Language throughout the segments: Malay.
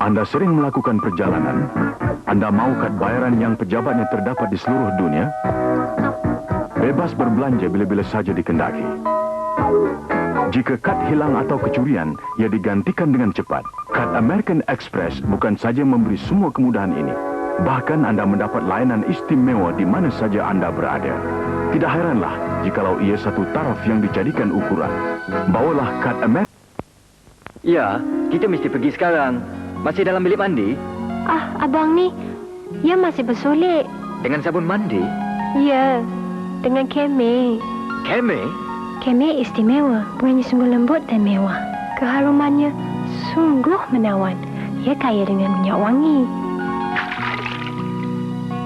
Anda sering melakukan perjalanan? Anda mau kad bayaran yang pejabatnya terdapat di seluruh dunia? Bebas berbelanja bila-bila saja dikendaki. Jika kad hilang atau kecurian, ia digantikan dengan cepat. Kad American Express bukan saja memberi semua kemudahan ini, bahkan Anda mendapat layanan istimewa di mana saja Anda berada. Tidak heranlah jikalau ia satu taraf yang dijadikan ukuran. Bawalah kad American. Ya, kita mesti pergi sekarang. Masih dalam bilik mandi? Ah, abang ni, ia masih bersolek. Dengan sabun mandi? Ya, dengan keme. Keme? Keme istimewa, bunganya sungguh lembut dan mewah. Keharumannya sungguh menawan. Ia kaya dengan minyak wangi.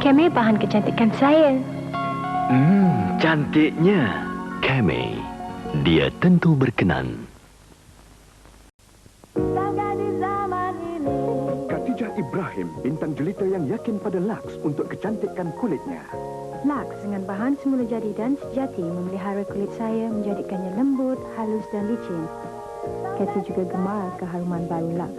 Keme bahan kecantikan saya. Cantiknya. Keme, dia tentu berkenan. Khatijah Ibrahim, bintang jelita yang yakin pada Lux untuk kecantikan kulitnya. Lux dengan bahan semula jadi dan sejati memelihara kulit saya, menjadikannya lembut, halus dan licin. Kathy juga gemar keharuman baru Lux.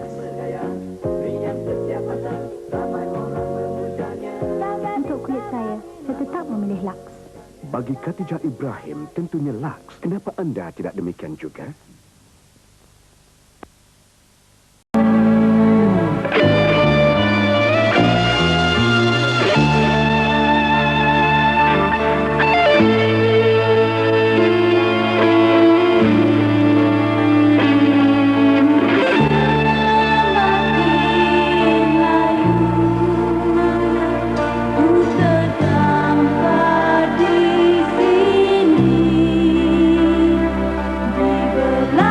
Untuk kulit saya tetap memilih Lux. Bagi Khatijah Ibrahim, tentunya Lux. Kenapa anda tidak demikian juga? Di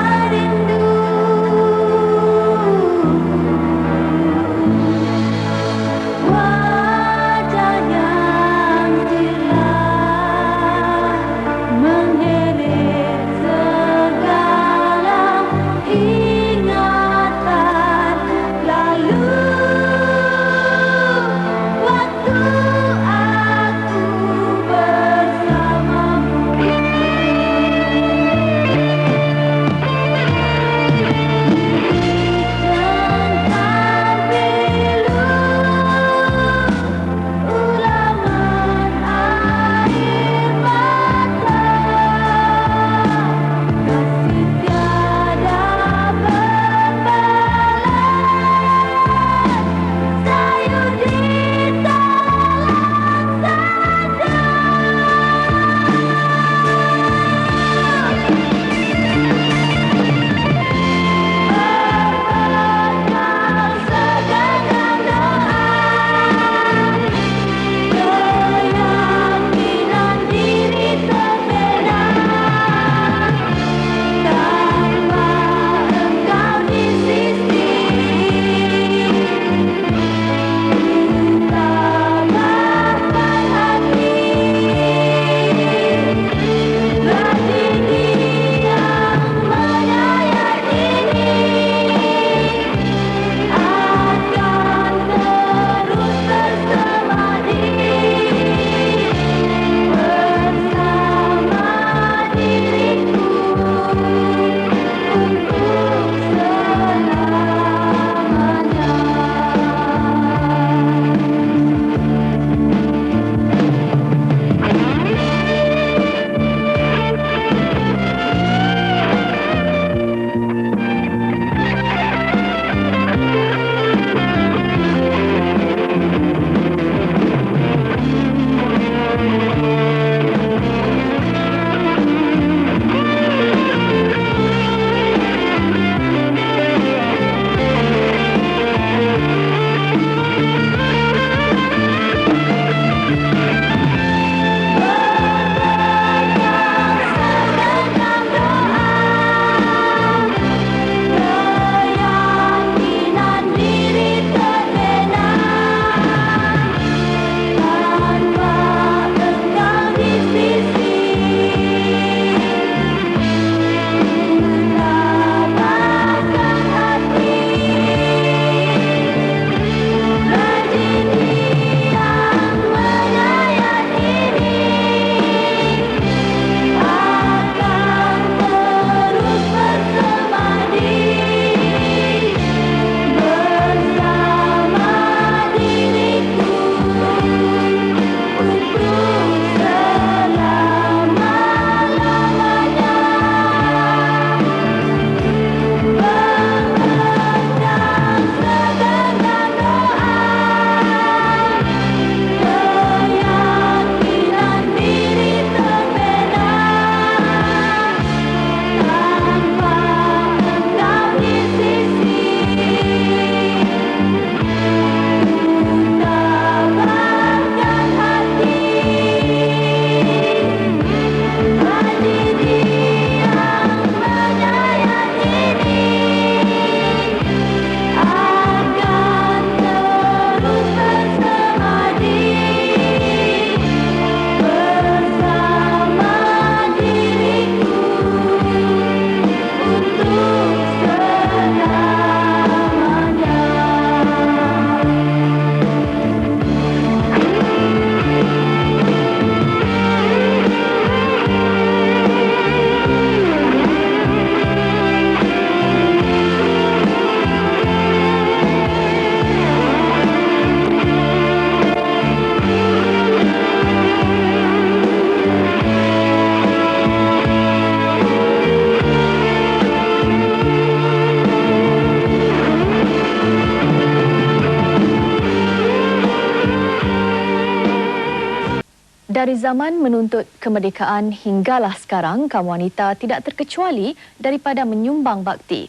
Dari zaman menuntut kemerdekaan hinggalah sekarang, kaum wanita tidak terkecuali daripada menyumbang bakti.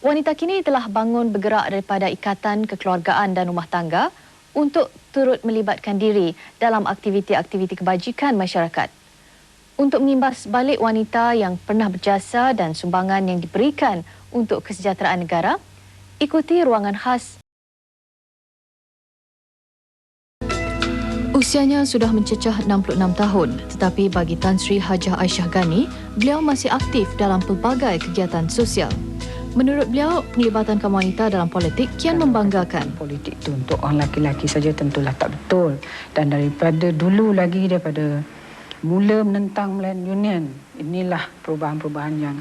Wanita kini telah bangun bergerak daripada ikatan kekeluargaan dan rumah tangga untuk turut melibatkan diri dalam aktiviti-aktiviti kebajikan masyarakat. Untuk mengimbas balik wanita yang pernah berjasa dan sumbangan yang diberikan untuk kesejahteraan negara, ikuti ruangan khas. Usianya sudah mencecah 66 tahun, tetapi bagi Tan Sri Hajah Aisyah Ghani, beliau masih aktif dalam pelbagai kegiatan sosial. Menurut beliau, penglibatan kaum wanita dalam politik kian membanggakan. Politik itu untuk orang lelaki saja tentulah tak betul. Dan daripada dulu lagi, daripada mula menentang Melayan Union, inilah perubahan-perubahan yang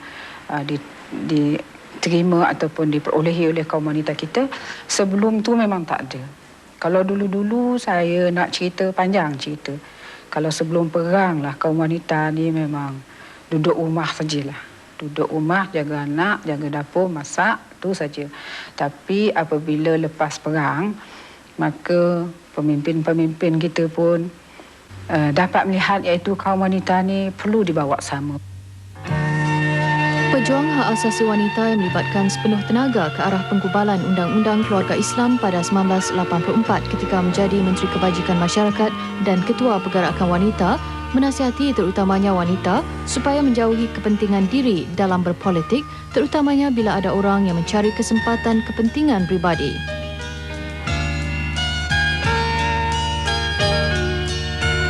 diterima ataupun diperolehi oleh kaum wanita kita. Sebelum tu memang tak ada. Kalau dulu-dulu saya nak cerita panjang cerita. Kalau sebelum perang lah, kaum wanita ni memang duduk rumah sajalah. Duduk rumah, jaga anak, jaga dapur, masak, tu saja. Tapi apabila lepas perang, maka pemimpin-pemimpin kita pun dapat melihat iaitu kaum wanita ni perlu dibawa sama. Pejuang hak asasi wanita yang melibatkan sepenuh tenaga ke arah penggubalan Undang-Undang Keluarga Islam pada 1984 ketika menjadi Menteri Kebajikan Masyarakat dan Ketua Pergerakan Wanita, menasihati terutamanya wanita supaya menjauhi kepentingan diri dalam berpolitik, terutamanya bila ada orang yang mencari kesempatan kepentingan pribadi.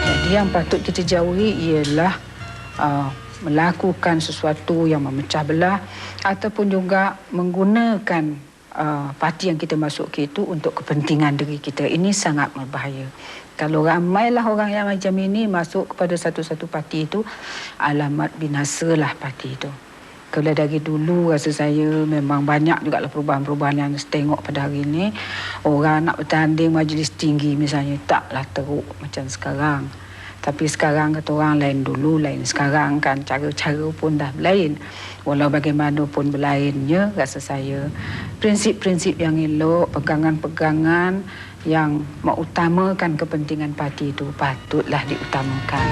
Jadi yang patut kita jauhi ialah melakukan sesuatu yang memecah belah ataupun juga menggunakan parti yang kita masuk ke itu untuk kepentingan diri kita. Ini sangat berbahaya. Kalau ramailah orang yang macam ini masuk kepada satu-satu parti itu, alamat binasalah parti itu. Kalau dari dulu rasa saya memang banyak juga perubahan-perubahan yang saya tengok pada hari ini. Orang nak bertanding majlis tinggi misalnya, taklah teruk macam sekarang. Tapi sekarang kata orang lain dulu, lain sekarang kan. Cara-cara pun dah lain. Walau bagaimanapun berlainnya, rasa saya prinsip-prinsip yang elok, pegangan-pegangan yang mengutamakan kepentingan parti itu patutlah diutamakan.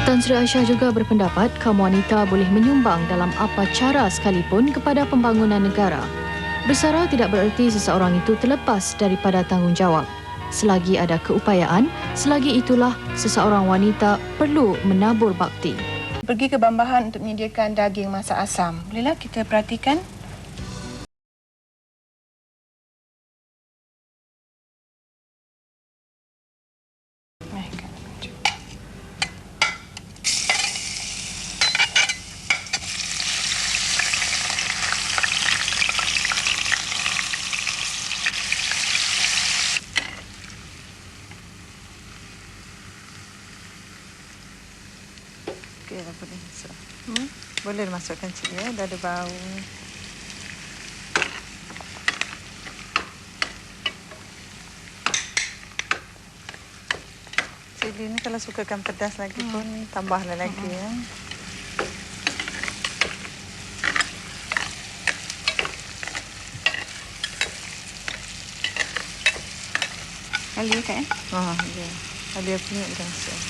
Tan Sri Aisyah juga berpendapat kaum wanita boleh menyumbang dalam apa cara sekalipun kepada pembangunan negara. Bersara tidak bererti seseorang itu terlepas daripada tanggungjawab. Selagi ada keupayaan, selagi itulah seseorang wanita perlu menabur bakti. Pergi ke Bambahan untuk menyediakan daging masak asam. Bolehlah kita perhatikan. Okey, dah boleh masuk. Boleh masukkan cili ya, dah ada bau. Cili ni kalau sukakan pedas lagi pun tambahlah lagi ya. Halia kan? Ya. Halia punya dah masuk.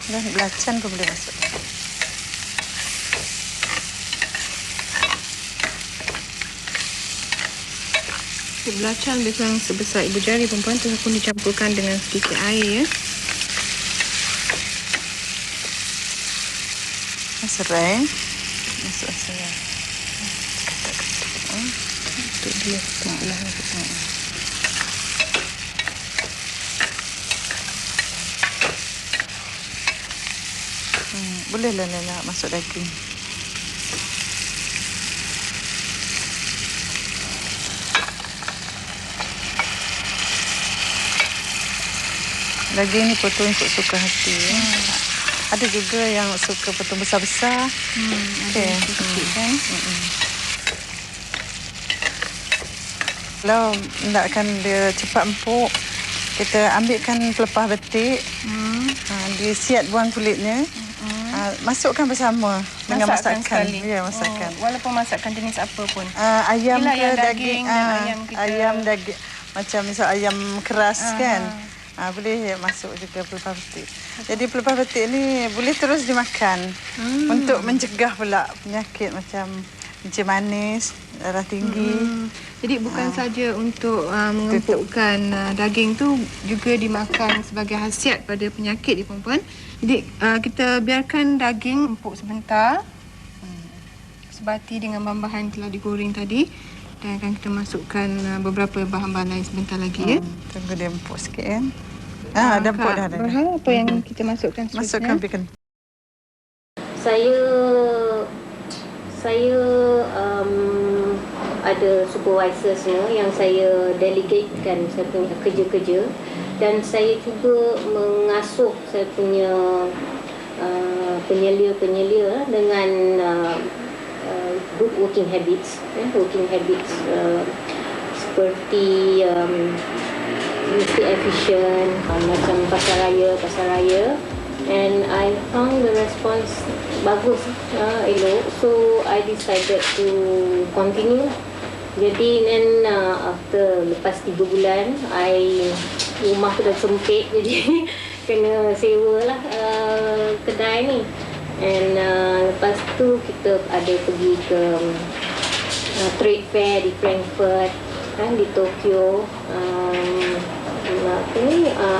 Dan belacan pun boleh masuk. Belacan lebih kurang sebesar ibu jari perempuan tu pun dicampurkan dengan sedikit air ya. Serai. Masuk serai. Katak-katak. Untuk dia belah. Bolehlah masuk daging. Daging ni potong ikut suka hati ya. Ada juga yang suka potong besar-besar. Okey. Kan? Kalau nakkan dia cepat empuk, Kita ambilkan pelepah betik, disiat buang kulitnya, masukkan bersama dengan masakan. Sekali. Ya, masakan. Walaupun masakan jenis apa pun. Ayam Yelah, ke yang daging, dan ayam kita. ayam daging, macam misal ayam keras kan. Boleh masuk juga pelepah betik. Jadi pelepah betik ni boleh terus dimakan untuk mencegah pula penyakit macam kencing manis, darah tinggi. Jadi bukan saja untuk mengempukkan daging tu, juga dimakan sebagai khasiat pada penyakit di perempuan. Jadi kita biarkan daging empuk sebentar. Sebati dengan bahan-bahan yang telah digoreng tadi. Dan akan kita masukkan beberapa bahan-bahan lain sebentar lagi. Tunggu dia empuk sikit kan. Dah empuk dah. Apa yang kita masukkan seterusnya? Masukkan bacon. Saya ada supervisor semua yang saya delegatekan saya punya kerja-kerja, dan saya cuba mengasuh saya punya penyelia dengan good working habits, seperti mesti efisien, macam pasar raya, and I found the response bagus, elok, so I decided to continue. Jadi after lepas 3 bulan, rumah tu dah sempit, jadi kena sewa lah kedai ni. And lepas tu kita ada pergi ke trade fair di Frankfurt, di Tokyo.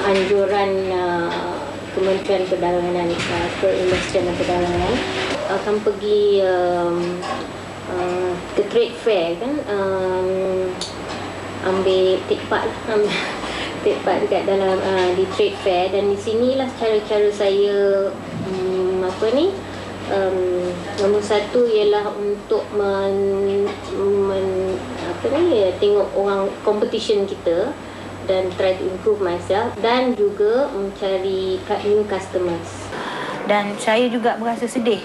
Anjuran Kementerian Perdagangan, Perindustrian dan Perdagangan akan pergi ke trade fair kan, ambil take part dekat dalam di trade fair, dan di sinilah cara-cara saya nombor satu ialah untuk tengok orang competition kita dan try to improve myself, dan juga mencari new customers. Dan saya juga berasa sedih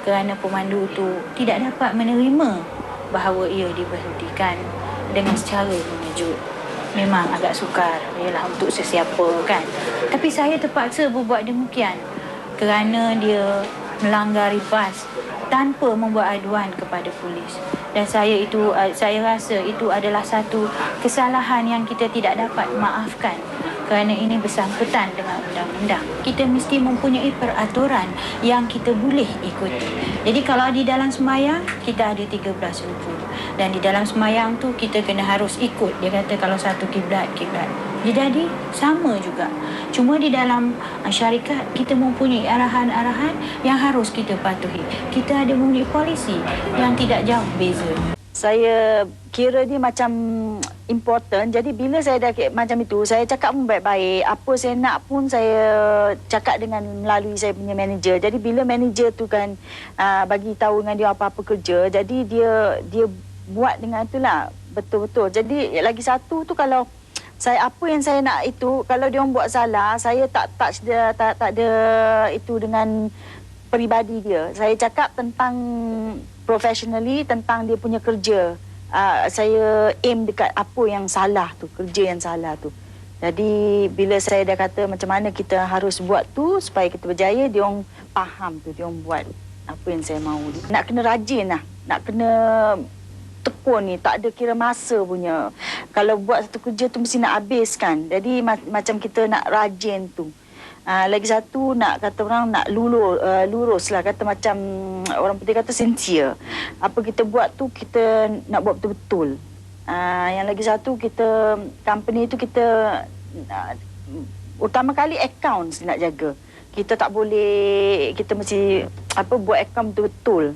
kerana pemandu itu tidak dapat menerima bahawa ia diberhentikan dengan secara mengejut. Memang agak sukar, ialah untuk sesiapa kan. Tapi saya terpaksa berbuat demikian kerana dia melanggar bas tanpa membuat aduan kepada polis. Dan saya rasa itu adalah satu kesalahan yang kita tidak dapat maafkan kerana ini bersangkutan dengan undang-undang. Kita mesti mempunyai peraturan yang kita boleh ikuti. Jadi kalau di dalam sembahyang, kita ada 13 rukun. Dan di dalam sembahyang tu kita kena harus ikut. Dia kata kalau satu kiblat. Jadi sama juga. Cuma di dalam syarikat kita mempunyai arahan-arahan yang harus kita patuhi. Kita ada mempunyai polisi yang tidak jauh beza. Saya kira dia macam important. Jadi bila saya dah macam itu, saya cakap pun baik-baik. Apa saya nak pun saya cakap dengan melalui saya punya manager. Jadi bila manager tu kan bagi tahu dengan dia apa-apa kerja, jadi dia buat dengan itulah betul-betul. Jadi lagi satu tu, kalau saya apa yang saya nak itu, kalau dia orang buat salah, saya tak touch dia, tak ada itu dengan peribadi dia. Saya cakap tentang professionally, tentang dia punya kerja. Saya aim dekat apa yang salah tu, kerja yang salah tu. Jadi bila saya dah kata macam mana kita harus buat tu supaya kita berjaya, dia orang faham tu, dia orang buat apa yang saya mahu. Nak kena rajin lah, nak kena tekun ni, tak ada kira masa punya. Kalau buat satu kerja tu mesti nak habiskan. Jadi macam kita nak rajin tu. Lagi satu, nak kata orang nak lurus lah, kata macam orang putih kata sincere. Apa kita buat tu kita nak buat betul-betul. Yang lagi satu, kita company tu kita utama kali accounts nak jaga. Kita tak boleh, kita mesti buat account betul-betul.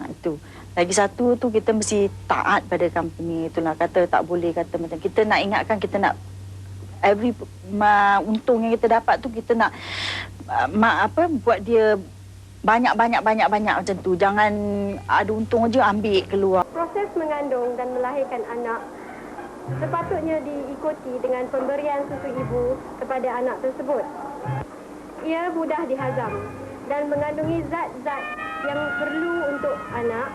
Itu. Lagi satu tu kita mesti taat pada company, itulah kata tak boleh kata macam kita nak ingatkan, kita nak every untung yang kita dapat tu kita nak buat dia banyak macam tu. Jangan ada untung aja ambil keluar. Proses mengandung dan melahirkan anak sepatutnya diikuti dengan pemberian susu ibu kepada anak tersebut. Ia mudah dihazam dan mengandungi zat-zat yang perlu untuk anak.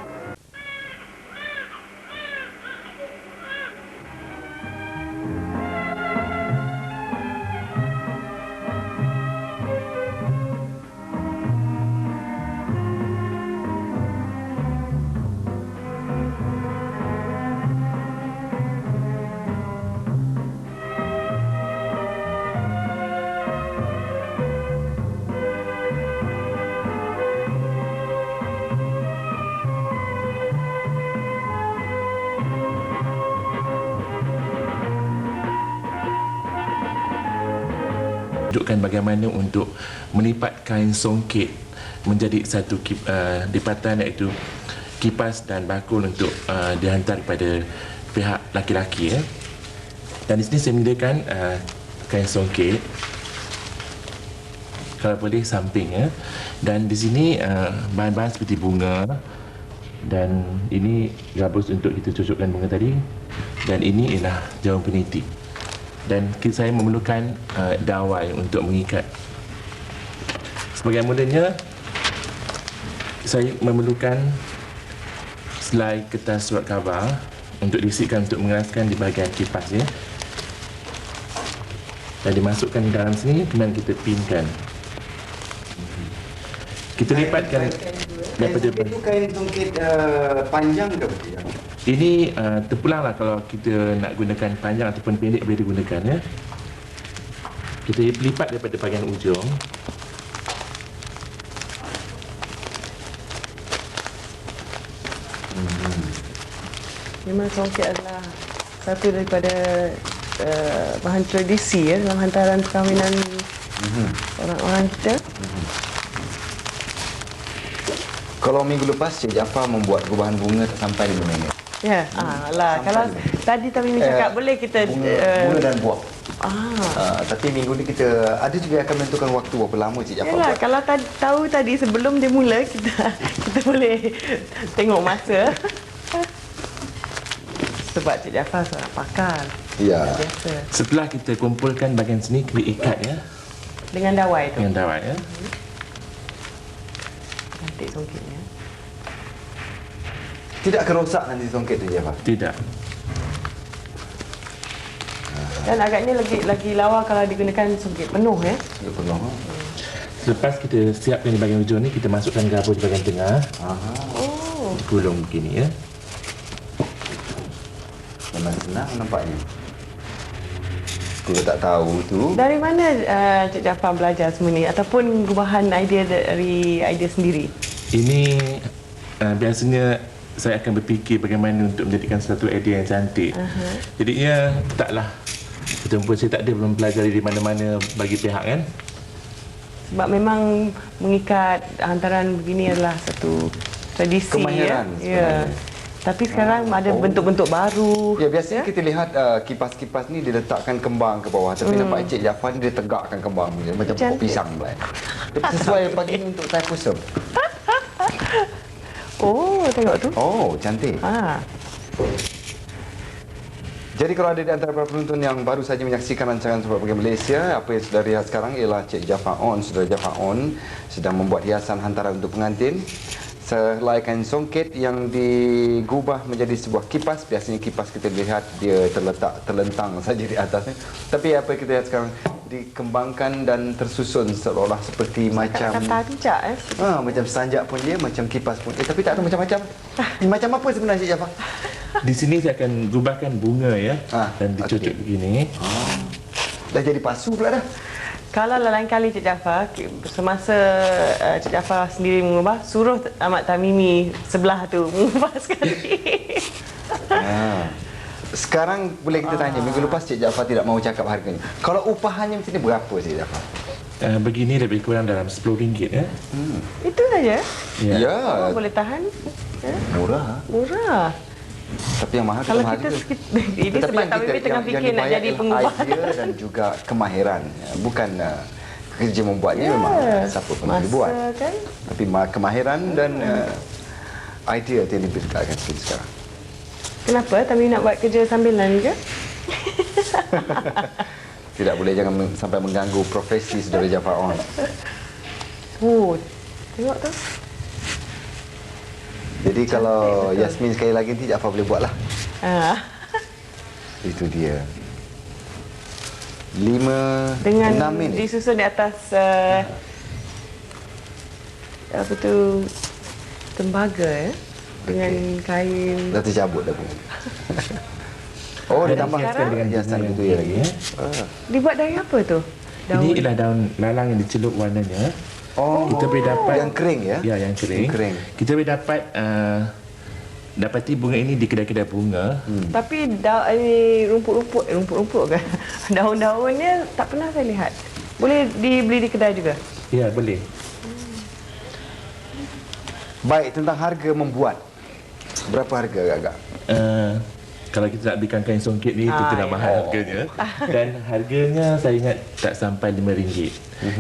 Tunjukkan bagaimana untuk melipat kain songket menjadi satu lipatan, iaitu kipas dan bakul untuk dihantar kepada pihak laki-laki. Dan di sini saya menyediakan kain songket, kalau boleh samping. Dan di sini bahan-bahan seperti bunga, dan ini gabus untuk kita cucukkan bunga tadi, dan ini ialah jarum peniti. Dan saya memerlukan dawai untuk mengikat. Sebagai mulanya, saya memerlukan selai kertas surat khabar untuk diisikan untuk mengeraskan di bahagian kipas, dan dimasukkan di dalam sini, kemudian kita pinkan. Kita lipatkan daripada itu kain songket panjang ke betul? Ini terpulanglah kalau kita nak gunakan panjang ataupun pendek boleh digunakan. Kita lipat daripada bahagian ujung. Memang songket adalah satu daripada bahan tradisi dalam hantaran perkahwinan orang-orang kita. Kalau minggu lepas Cik Jaafar membuat gubahan bunga tak sampai 5 minit. Ya, kalau tadi Tamimi cakap boleh kita bunga dan buah. Tapi minggu ni kita ada juga yang akan menentukan waktu berapa lama Cik Jaafar buat. Kalau tahu tadi sebelum dia mula kita boleh tengok masa. Sebab Cik Jaafar seorang pakar. Ya. Setelah kita kumpulkan bahagian sini, kita ikat dengan dawai tu. Dengan dawai Cantik songketnya. Tidak akan rosak nanti songket tu Jaafar? Tidak. Dan agaknya lagi lawa kalau digunakan songket penuh Songket penuh. Selepas kita siapkan di bahagian ujung ni, kita masukkan gabus di bahagian tengah. Digulung begini Memang senang nampaknya. Kalau tak tahu tu. Dari mana Cik Jaafar belajar semua ni, ataupun gubahan idea dari idea sendiri? Ini biasanya saya akan berfikir bagaimana untuk menjadikan satu idea yang cantik. Jadinya taklah betul-betul saya tak ada mempelajari di mana-mana bagi pihak Sebab memang mengikat hantaran begini adalah satu tradisi. Kemahiran sebenarnya. Tapi sekarang ada bentuk-bentuk baru. Ya, biasanya kita lihat kipas-kipas ni dia letakkan kembang ke bawah. Tapi nampak Cik Jaafar ni dia tegakkan kembang ni, macam pokok pisang pula. Sesuai pagi ni untuk saya kusum. Oh, tengok tu. Oh, cantik. Jadi kalau ada di antara para penonton yang baru saja menyaksikan rancangan Surat Pergi Malaysia, apa yang sudah lihat sekarang ialah Cik Jaafar On, Saudara Jaafar On sedang membuat hiasan hantaran untuk pengantin. Selai kain songket yang digubah menjadi sebuah kipas. Biasanya kipas kita lihat dia terlentang saja di atasnya. Tapi apa yang kita lihat sekarang dikembangkan dan tersusun seolah seperti macam kata bijak macam sanjak pun dia, macam kipas pun. Tapi tak ada macam-macam. Macam apa sebenarnya Cik Jaafar? Di sini saya akan gubahkan bunga dan dicucuk begini. Dah jadi pasu pula dah. Kalau lain kali Cik Jaafar, semasa Cik Jaafar sendiri mengubah, suruh Ahmad Tamimi sebelah tu mengubah sekali. Sekarang boleh kita tanya, minggu lepas Cik Jaafar tidak mahu cakap harganya. Kalau upahannya macam ni berapa Cik Jaafar? Begini lebih kurang dalam RM10 Itu saja? Ya. Boleh tahan? Murah. Murah. Tapi yang mahal kalau kita ini sebab Tamimi tengah fikir nak jadi pengubah. Idea dan juga kemahiran, bukan kerja membuatnya memang siapa pun boleh buat. Kan? Tapi kemahiran dan idea yang lebih dekatkan sekarang. Kenapa Tamimi nak buat kerja sambilan ke? Tidak boleh, jangan sampai mengganggu profesi Saudara Jaafar On. Tengok tu. Jadi kalau Yasmin sekali lagi nanti Jaafar boleh buatlah. Itu dia. 5 dengan 6 minit disusun di atas apa tu, tembaga dengan kain. Dah tercabut dah pun. Oh, ditambahkan dengan hiasan gitu ya lagi. Dibuat dari apa tu? Daun. Ini ialah daun lalang yang dicelup warnanya. Kita boleh dapat yang kering ya? Ya, yang kering. Kita boleh dapat dapati bunga ini di kedai-kedai bunga. Tapi rumput-rumput kan? Daun-daunnya tak pernah saya lihat. Boleh dibeli di kedai juga? Ya, boleh. Baik, tentang harga membuat. Berapa harga agak-agak? Kalau kita nak belikan kain songket ni, itu dah mahal harganya. Dan harganya saya ingat tak sampai RM5.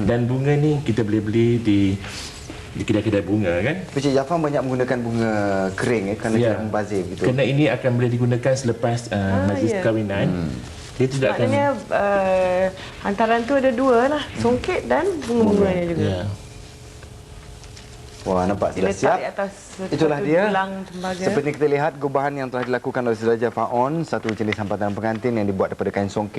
Dan bunga ni kita boleh beli di kedai-kedai bunga kan. Encik Jaafar banyak menggunakan bunga kering kerana tidak membazir begitu. Kerana ini akan boleh digunakan selepas majlis perkahwinan. Dia tidak akan. Maknanya hantaran tu ada dua lah, songket dan bunga-bunganya juga. Ya. Wah, nampak sudah Diletak siap. di atas Itulah dia. tulang tembaga. Seperti kita lihat gubahan yang telah dilakukan oleh Saudara Jaafar On, satu jenis hampatan pengantin yang dibuat daripada kain songket.